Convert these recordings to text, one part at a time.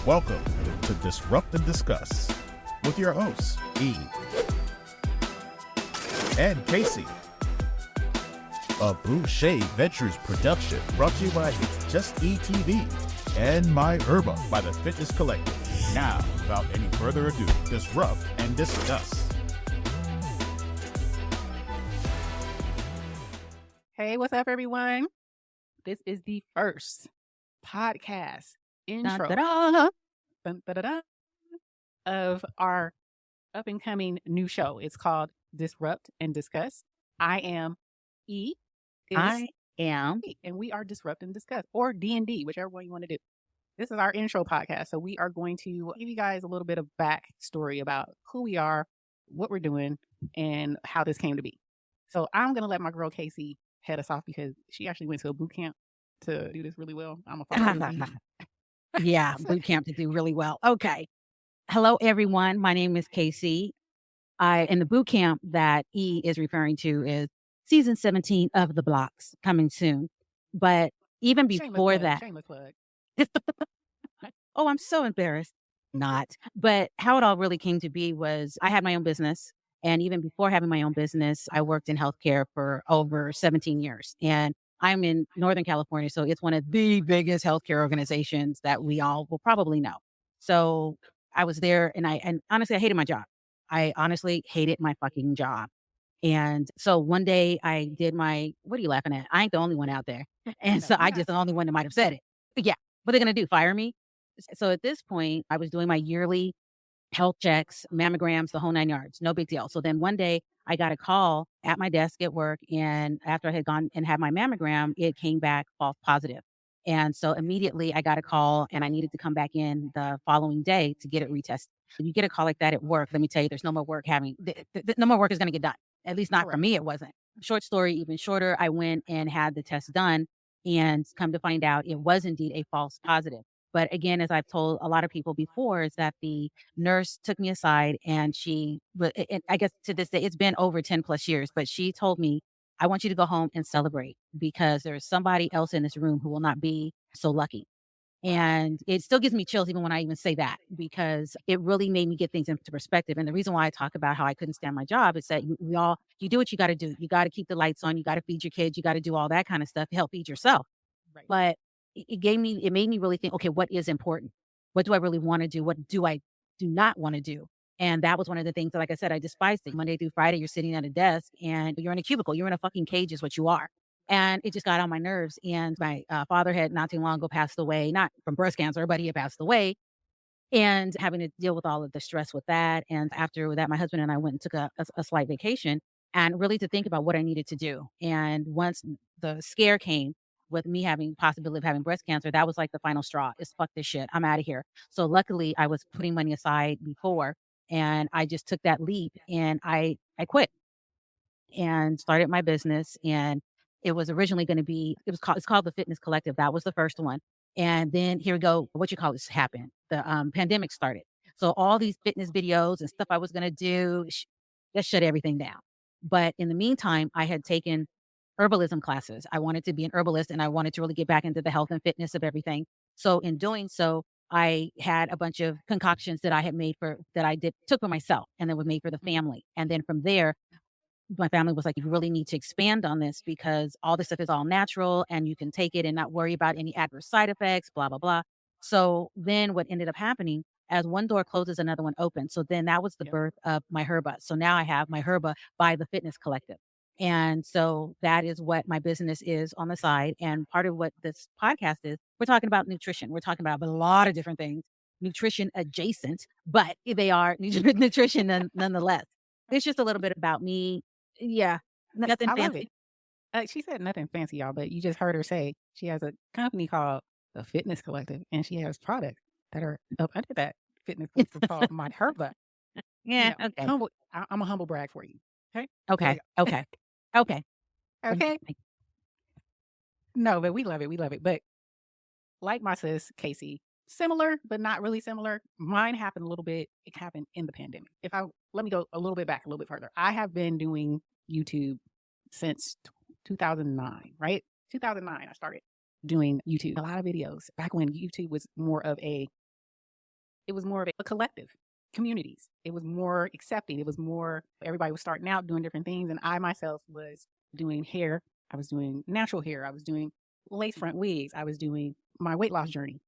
Welcome to Disrupt and Discuss with your hosts, E and KayCee. A Boucher Ventures production brought to you by ItsJustETv and MyHerba by the Fitness Collective. Now, without any further ado, disrupt and discuss. Hey, what's up, everyone? This is the first podcast intro of our up and coming new show. It's called Disrupt and Discuss. I am E. I am. And we are Disrupt and Discuss, or D&D, whichever one you want to do. This is our intro podcast. So we are going to give you guys a little bit of backstory about who we are, what we're doing, and how this came to be. So I'm going to let my girl KayCee head us off because she actually went to a boot camp to do this really well. Yeah, boot camp to do really well. Okay. Hello, everyone. My name is KayCee. In the boot camp that E is referring to is season 17 of The Blocks coming soon. But even before shameless plug. Oh, I'm so embarrassed. Not. But how it all really came to be was I had my own business. And even before having my own business, I worked in healthcare for over 17 years. And I'm in Northern California, so it's one of the biggest healthcare organizations that we all will probably know. So I was there, and honestly, I hated my job. I honestly hated my fucking job. And so one day I did what are you laughing at? I ain't the only one out there. And so I just the only one that might have said it. But yeah, what are they going to do? Fire me? So at this point, I was doing my yearly health checks, mammograms, the whole 9 yards. No big deal. So then one day I got a call at my desk at work. And after I had gone and had my mammogram, it came back false positive. And so immediately I got a call and I needed to come back in the following day to get it retested. So you get a call like that at work. Let me tell you, there's no more work no more work is going to get done. At least not for me. It wasn't. Short story, even shorter. I went and had the test done and come to find out it was indeed a false positive. But again, as I've told a lot of people before, is that the nurse took me aside and I guess to this day, it's been over 10 plus years, but she told me, I want you to go home and celebrate because there's somebody else in this room who will not be so lucky. And it still gives me chills even when I even say that, because it really made me get things into perspective. And the reason why I talk about how I couldn't stand my job is that you do what you got to do. You got to keep the lights on. You got to feed your kids. You got to do all that kind of stuff to help feed yourself. Right. But it made me really think, okay, what is important? What do I really want to do? What do I do not want to do? And that was one of the things that, like I said, I despised it. Monday through Friday, you're sitting at a desk and you're in a cubicle. You're in a fucking cage is what you are. And it just got on my nerves. And my father had not too long ago passed away, not from breast cancer, but he had passed away. And having to deal with all of the stress with that. And after that, my husband and I went and took a slight vacation and really to think about what I needed to do. And once the scare came with me having possibility of having breast cancer, that was like the final straw. It's fuck this shit. I'm out of here. So luckily I was putting money aside before and I just took that leap and I quit and started my business. And it was originally going to be, it's called the Fitness Collective. That was the first one. And then here we go. This happened. The pandemic started. So all these fitness videos and stuff I was going to do, just shut everything down. But in the meantime, I had taken herbalism classes. I wanted to be an herbalist and I wanted to really get back into the health and fitness of everything. So in doing so, I had a bunch of concoctions that I had made took for myself and then was made for the family. And then from there, my family was like, you really need to expand on this because all this stuff is all natural and you can take it and not worry about any adverse side effects, blah, blah, blah. So then what ended up happening as one door closes, another one opens. So then that was the birth of MyHerba. So now I have MyHerba by the Fitness Collective. And so that is what my business is on the side. And part of what this podcast is, we're talking about nutrition. We're talking about a lot of different things, nutrition adjacent, but they are nutrition nonetheless. It's just a little bit about me. Yeah, nothing fancy. She said nothing fancy, y'all, but you just heard her say she has a company called the Fitness Collective, and she has products that are up under that Fitness Collective called MyHerba. Yeah, okay. I'm a humble brag for you. Okay. No, but we love it. We love it. But like my sis, KayCee, similar, but not really similar. Mine happened a little bit. It happened in the pandemic. Let me go a little bit back, a little bit further. I have been doing YouTube since 2009, right? 2009, I started doing YouTube. A lot of videos back when YouTube was more of a it was more of a collective communities. It was more accepting. It was more, everybody was starting out doing different things. And I myself was doing hair. I was doing natural hair. I was doing lace front wigs. I was doing my weight loss journey.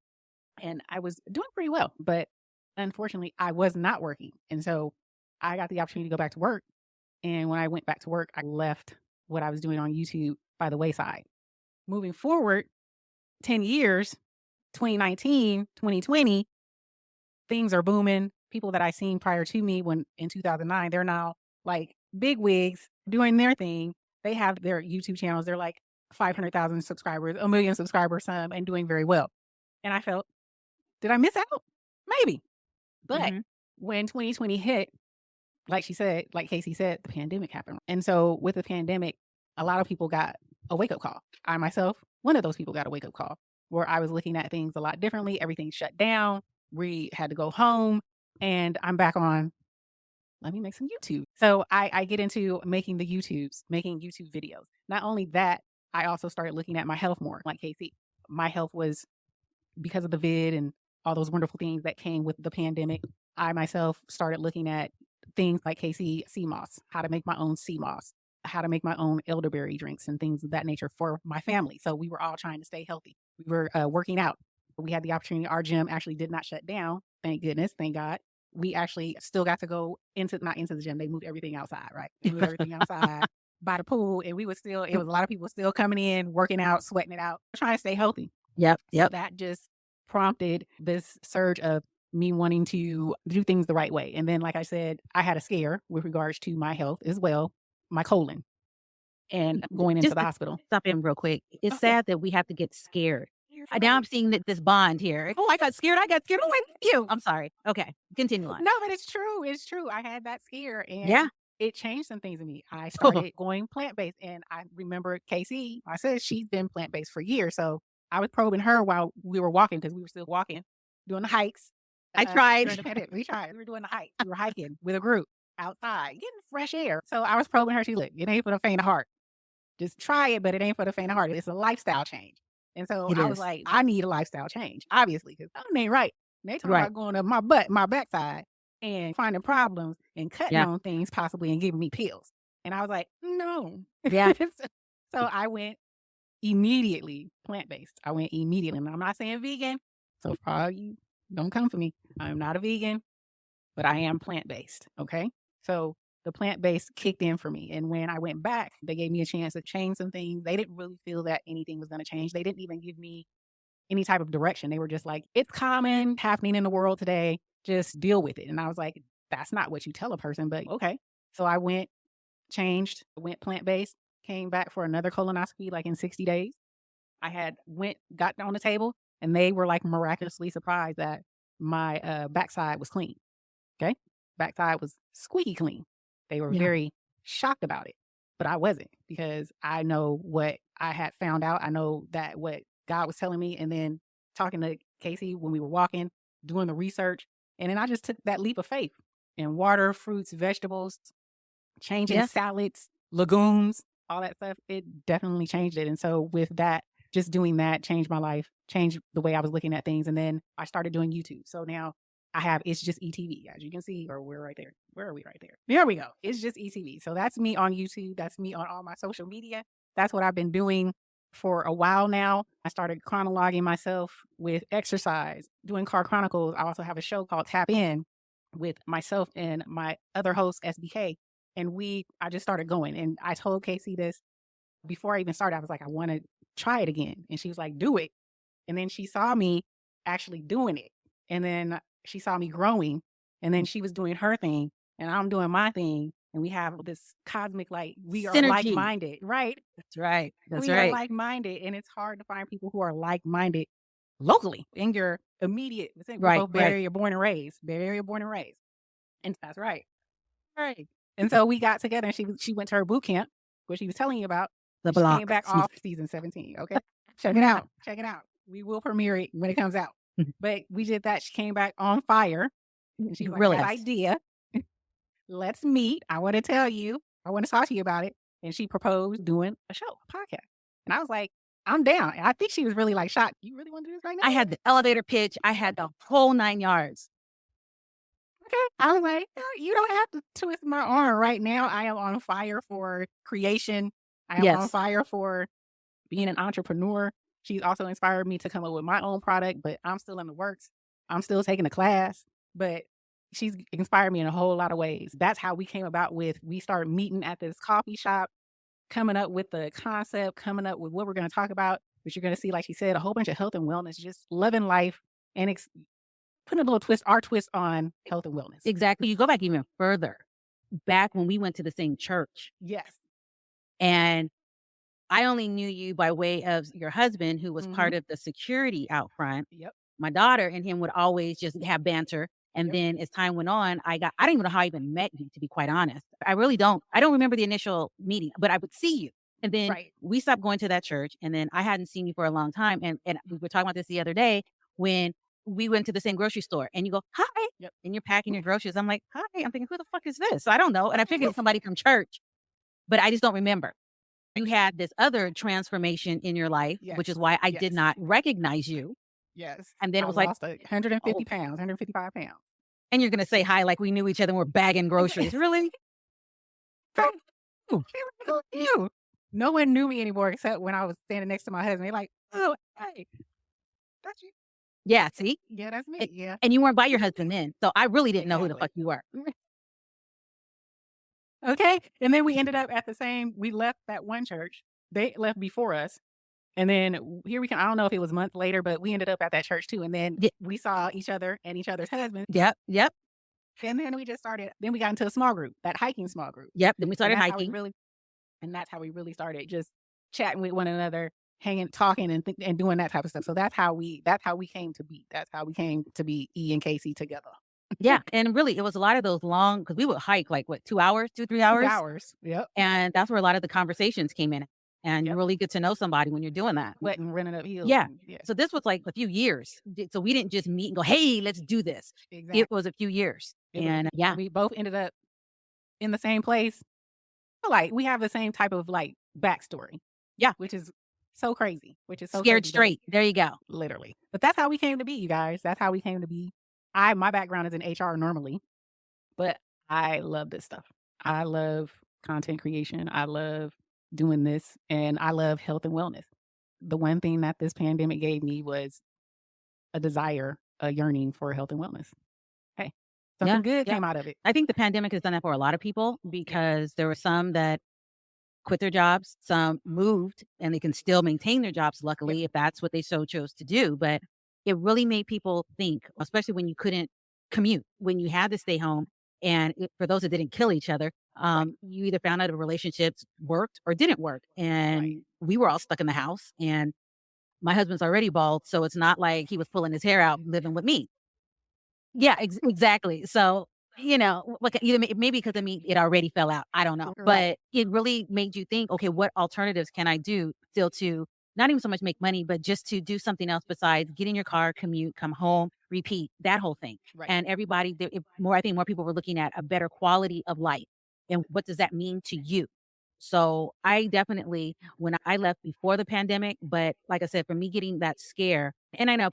And I was doing pretty well. But unfortunately, I was not working. And so I got the opportunity to go back to work. And when I went back to work, I left what I was doing on YouTube by the wayside. Moving forward, 10 years, 2019, 2020, things are booming. People that I seen prior to me when in 2009, they're now like big wigs doing their thing. They have their YouTube channels. They're like 500,000 subscribers, a million subscribers, some, and doing very well. And I felt, did I miss out? Maybe. But when 2020 hit, like she said, like KayCee said, the pandemic happened. And so with the pandemic, a lot of people got a wake-up call. I myself, one of those people, got a wake-up call where I was looking at things a lot differently. Everything shut down. We had to go home, and I'm back on, let me make some YouTube. So I get into making making YouTube videos. Not only that, I also started looking at my health more, like KayCee. My health was, because of the vid and all those wonderful things that came with the pandemic, I myself started looking at things like KayCee sea moss, how to make my own sea moss, how to make my own elderberry drinks and things of that nature for my family. So we were all trying to stay healthy. We were working out. We had the opportunity. Our gym actually did not shut down. Thank goodness. Thank God. We actually still got to go not into the gym. They moved everything outside, right? They moved everything outside by the pool. And it was a lot of people still coming in, working out, sweating it out, trying to stay healthy. Yep. So that just prompted this surge of me wanting to do things the right way. And then, like I said, I had a scare with regards to my health as well, my colon, and going into the hospital. Stop in real quick. It's sad that we have to get scared. Now I'm seeing this bond here. Oh, I got scared. Oh, wait, you. I'm sorry. Okay. Continue on. No, but it's true. It's true. I had that scare, and it changed some things in me. I started going plant-based, and I remember KayCee, I said she's been plant-based for years. So I was probing her while we were walking, because we were still walking, doing the hikes. I tried. We tried. We were doing the hike. We were hiking with a group outside, getting fresh air. So I was probing her. She's like, it ain't for the faint of heart. Just try it, but it ain't for the faint of heart. It's a lifestyle change. And so I was like, I need a lifestyle change, obviously, because something ain't right. And they talking about going up my butt, my backside, and finding problems and cutting on things possibly and giving me pills. And I was like, no. Yeah. So I went immediately plant-based. I went immediately. And I'm not saying vegan. So probably you don't come for me. I'm not a vegan, but I am plant-based. Okay. So the plant-based kicked in for me. And when I went back, they gave me a chance to change some things. They didn't really feel that anything was going to change. They didn't even give me any type of direction. They were just like, it's common, happening in the world today. Just deal with it. And I was like, that's not what you tell a person, but okay. So I went plant-based, came back for another colonoscopy like in 60 days. I got on the table, and they were like miraculously surprised that my backside was clean. Okay. Backside was squeaky clean. They were very shocked about it, but I wasn't, because I know what I had found out. I know that what God was telling me, and then talking to KayCee when we were walking, doing the research. And then I just took that leap of faith in water, fruits, vegetables, changing salads, legumes, all that stuff. It definitely changed it. And so with that, just doing that changed my life, changed the way I was looking at things. And then I started doing YouTube. So now I have ItsJustETv, as you can see, or we're right there. Where are we? Right there. There we go. ItsJustETv. So that's me on YouTube. That's me on all my social media. That's what I've been doing for a while now. I started chronologing myself with exercise, doing car chronicles. I also have a show called Tap In with myself and my other host, SBK. And I just started going. And I told KayCee this before I even started. I was like, I want to try it again. And she was like, do it. And then she saw me actually doing it. And then she saw me growing, and then she was doing her thing and I'm doing my thing. And we have this cosmic, like, we are like-minded, right? That's right. We are like-minded. And it's hard to find people who are like-minded locally in your immediate, we're both Bay Area born and raised. And that's right. Right. And so we got together, and she went to her boot camp, which she was telling you about. The she block. came back off season 17. Okay. Check it out. We will premiere it when it comes out. But we did that. She came back on fire. And she was like, Really? That idea. Let's meet. I want to tell you. I want to talk to you about it. And she proposed doing a show, a podcast. And I was like, I'm down. And I think she was really like shocked. You really want to do this right now? I had the elevator pitch. I had the whole 9 yards. Okay. I was like, "Oh, you don't have to twist my arm right now. I am on fire for creation. I am on Yes. fire for being an entrepreneur." She's also inspired me to come up with my own product, but I'm still in the works. I'm still taking a class, but she's inspired me in a whole lot of ways. That's how we came about with, we started meeting at this coffee shop, coming up with the concept, coming up with what we're going to talk about, which you're going to see, like she said, a whole bunch of health and wellness, just loving life and putting a little twist, our twist on health and wellness. Exactly. You go back even further, back when we went to the same church. Yes. And I only knew you by way of your husband, who was Mhm. part of the security out front. Yep. My daughter and him would always just have banter. And Yep. then as time went on, I don't even know how I even met you, to be quite honest. I really don't. I don't remember the initial meeting, but I would see you. And then Right. we stopped going to that church. And then I hadn't seen you for a long time. And we were talking about this the other day when we went to the same grocery store and you go, hi. Yep. And you're packing your groceries. I'm like, hi. I'm thinking, who the fuck is this? So I don't know. And I figured it's somebody from church, but I just don't remember. You had this other transformation in your life, which is Yes. why I did Yes. not recognize you. Yes. And then I it was like, lost 150 oh, pounds, 155 pounds. and you're gonna say hi like we knew each other and we're bagging groceries. Really? Thank you. Thank you. No one knew me anymore except when I was standing next to my husband. They're like, oh, hey, that's you. Yeah, see? Yeah, that's me. And, Yeah. and you weren't by your husband then. So I really didn't know who the Exactly. fuck you were. Okay. And then we ended up at we left that one church. They left before us. And then here we come. I don't know if it was months later, but we ended up at that church too. And then Yeah. we saw each other and each other's husbands. Yep. And then we just started, then we got into a small group, that hiking small group. Then we And started that's how we hiking. really, and that's how we really started just chatting with one another, hanging, talking, and doing that type of stuff. So that's how we came to be. That's how we came to be E and KayCee together. Yeah. And really, it was a lot of those long, because we would hike like what, 2 hours, 3 2 hours? hours. Yep. And that's where a lot of the conversations came in. And you Yep. really get to know somebody when you're doing that. Wet and running up hills. Yeah. Yeah. So this was like a few years. So we didn't just meet and go, hey, let's do this. Exactly. It was a few years. And yeah. We both ended up in the same place. Like, we have the same type of like backstory. Yeah. Which is so crazy. Which is so Scared crazy, straight. There you go. literally. But that's how we came to be, you guys. That's how we came to be. My background is in HR normally, but I love this stuff. I love content creation. I love doing this, and I love health and wellness. The one thing that this pandemic gave me was a desire, a yearning for health and wellness. Hey, something good came out of it. I think the pandemic has done that for a lot of people because there were some that quit their jobs, some moved, and they can still maintain their jobs, luckily, if that's what they so chose to do. But it really made people think, especially when you couldn't commute, when you had to stay home. And for those that didn't kill each other, you either found out if relationships worked or didn't work. And we were all stuck in the house. And my husband's already bald, so it's not like he was pulling his hair out living with me. Yeah, exactly. So, like either maybe because it already fell out. I don't know. Right. But it really made you think, okay, what alternatives can I do still to not even so much make money, but just to do something else besides get in your car, commute, come home, repeat, that whole thing. Right. And everybody, I think more people were looking at a better quality of life. And what does that mean to you? So I definitely, when I left before the pandemic, but like I said, for me getting that scare, and I know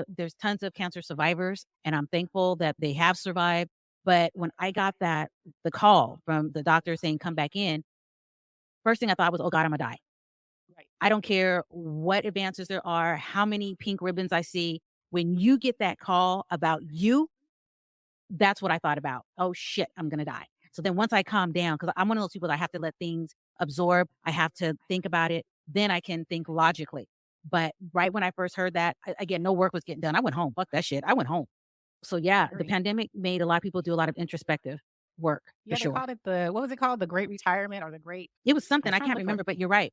there's tons of cancer survivors, and I'm thankful that they have survived. But when I got the call from the doctor saying, come back in, first thing I thought was, oh God, I'm gonna die. Right. I don't care what advances there are, how many pink ribbons I see. When you get that call about you, that's what I thought about. Oh shit, I'm gonna die. So then once I calm down, because I'm one of those people that I have to let things absorb, I have to think about it, then I can think logically. But right when I first heard that, again, no work was getting done. I went home. Fuck that shit. I went home. So yeah, the pandemic made a lot of people do a lot of introspective work. Yeah, for sure. they called it what was it called? The Great Retirement or the Great? It was something I I can't can't look remember, but you're right.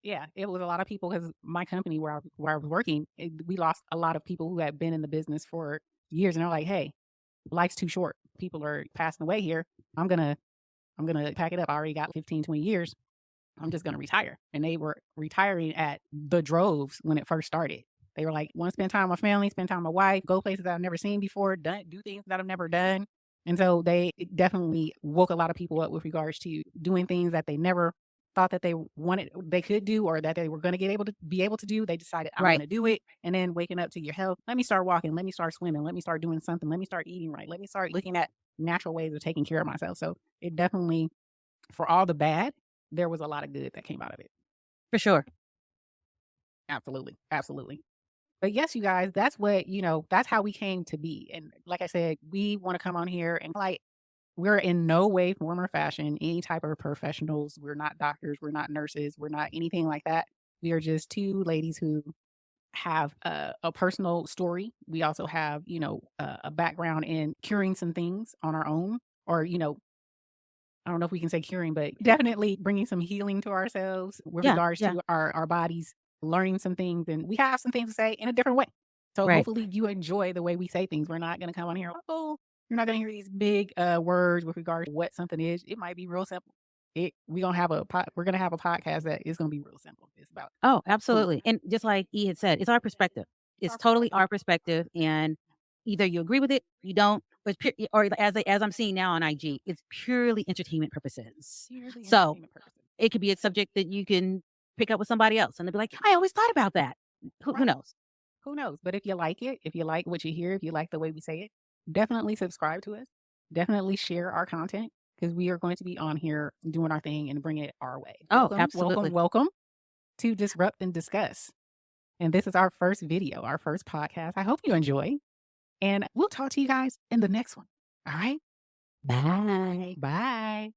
Yeah, it was a lot of people because my company where I was working, we lost a lot of people who had been in the business for years, and they're like, "Hey, life's too short. People are passing away here. I'm gonna pack it up. I already got 15, 20 years. I'm just gonna retire." And they were retiring at the droves when it first started. They were like, "Want to spend time with my family, spend time with my wife, go places that I've never seen before, do things that I've never done." And so it definitely woke a lot of people up with regards to doing things that they never thought that they could do, or that they were going to be able to do. They decided, I'm going Right. to do it. And then waking up to your health. Let me start walking. Let me start swimming. Let me start doing something. Let me start eating right. Let me start looking at natural ways of taking care of myself. So it definitely, for all the bad, there was a lot of good that came out of it. For sure. Absolutely. Absolutely. But yes, you guys, that's what, that's how we came to be. And like I said, we want to come on here and like, we're in no way, form, or fashion any type of professionals. We're not doctors. We're not nurses. We're not anything like that. We are just two ladies who have a personal story. We also have, a background in curing some things on our own, or, I don't know if we can say curing, but definitely bringing some healing to ourselves with Yeah. regards Yeah. to our bodies, learning some things. And we have some things to say in a different way. So Right. hopefully you enjoy the way we say things. We're not going to come on here, oh, you're not going to hear these big words with regards to what something is. It might be real simple. We're going to have a podcast that is going to be real simple. It's about Oh, food. absolutely. And just like E had said, it's our perspective. It's totally our perspective. And either you agree with it, you don't, but or as I'm seeing now on IG, it's purely entertainment purposes. Seriously, So entertainment purposes. it could be a subject that you can pick up with somebody else and they'll be like, I always thought about that. Who Right. knows? Who knows? But if you like it, if you like what you hear, if you like the way we say it, definitely subscribe to us. Definitely share our content, because we are going to be on here doing our thing and bring it our way. Oh, Welcome, absolutely. welcome to Disrupt and Discuss. And this is our first video, our first podcast. I hope you enjoy. And we'll talk to you guys in the next one. All right? Bye. Bye.